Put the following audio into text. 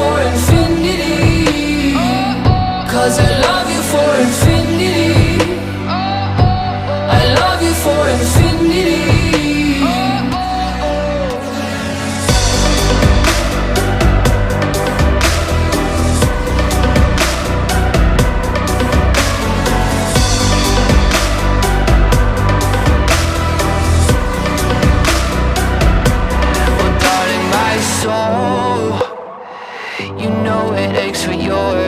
for infinity, 'cause I love you for infinity. I love you for infinity. You know it aches for your